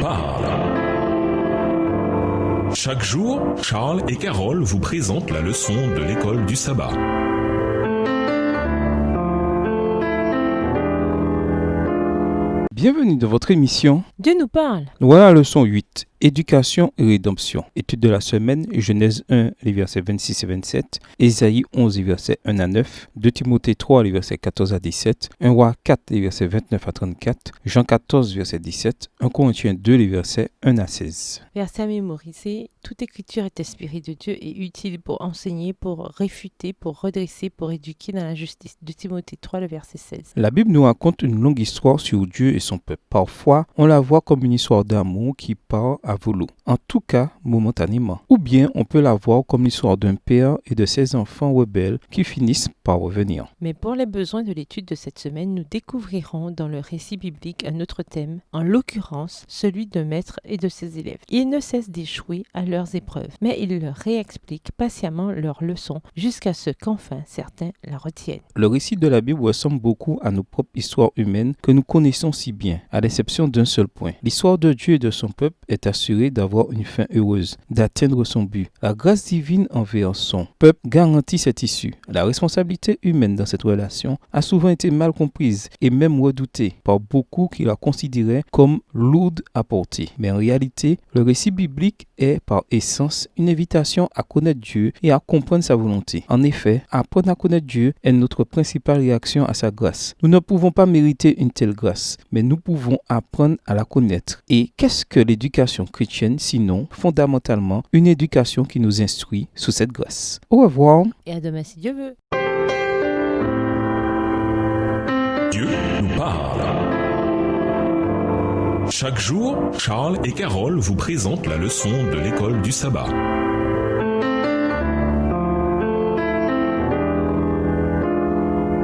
parle. Chaque jour, Charles et Carole vous présentent la leçon de l'école du sabbat. Bienvenue dans votre émission Dieu nous parle. Voilà la leçon 8, Éducation et rédemption. Étude de la semaine, Genèse 1, les versets 26 et 27, Ésaïe 11, les versets 1 à 9, 2 Timothée 3, les versets 14 à 17, 1 Roi 4, les versets 29 à 34, Jean 14, verset 17, 1 Corinthiens 2, les versets 1 à 16. Verset à mémoriser. Toute écriture est inspirée de Dieu et utile pour enseigner, pour réfuter, pour redresser, pour éduquer dans la justice. 2 Timothée 3, le verset 16. La Bible nous raconte une longue histoire sur Dieu et son peuple. Parfois, on la voit comme une histoire d'amour qui part à volo, en tout cas momentanément. Ou bien on peut la voir comme l'histoire d'un père et de ses enfants rebelles qui finissent par revenir. Mais pour les besoins de l'étude de cette semaine, nous découvrirons dans le récit biblique un autre thème, en l'occurrence celui d'un maître et de ses élèves. Ils ne cessent d'échouer à leurs épreuves, mais ils leur réexpliquent patiemment leurs leçons jusqu'à ce qu'enfin certains la retiennent. Le récit de la Bible ressemble beaucoup à nos propres histoires humaines que nous connaissons si bien, à l'exception d'un seul point. L'histoire de Dieu et de son peuple est assurée d'avoir une fin heureuse, d'atteindre son but. La grâce divine envers son peuple garantit cette issue. La responsabilité humaine dans cette relation a souvent été mal comprise et même redoutée par beaucoup qui la considéraient comme lourde à porter. Mais en réalité, le récit biblique est par essence une invitation à connaître Dieu et à comprendre sa volonté. En effet, apprendre à connaître Dieu est notre principale réaction à sa grâce. Nous ne pouvons pas mériter une telle grâce, mais nous pouvons apprendre à la connaître. Et qu'est-ce que l'éducation chrétienne, sinon fondamentalement une éducation qui nous instruit sous cette grâce? Au revoir. Et à demain si Dieu veut. Dieu nous parle. Chaque jour, Charles et Carole vous présentent la leçon de l'école du sabbat.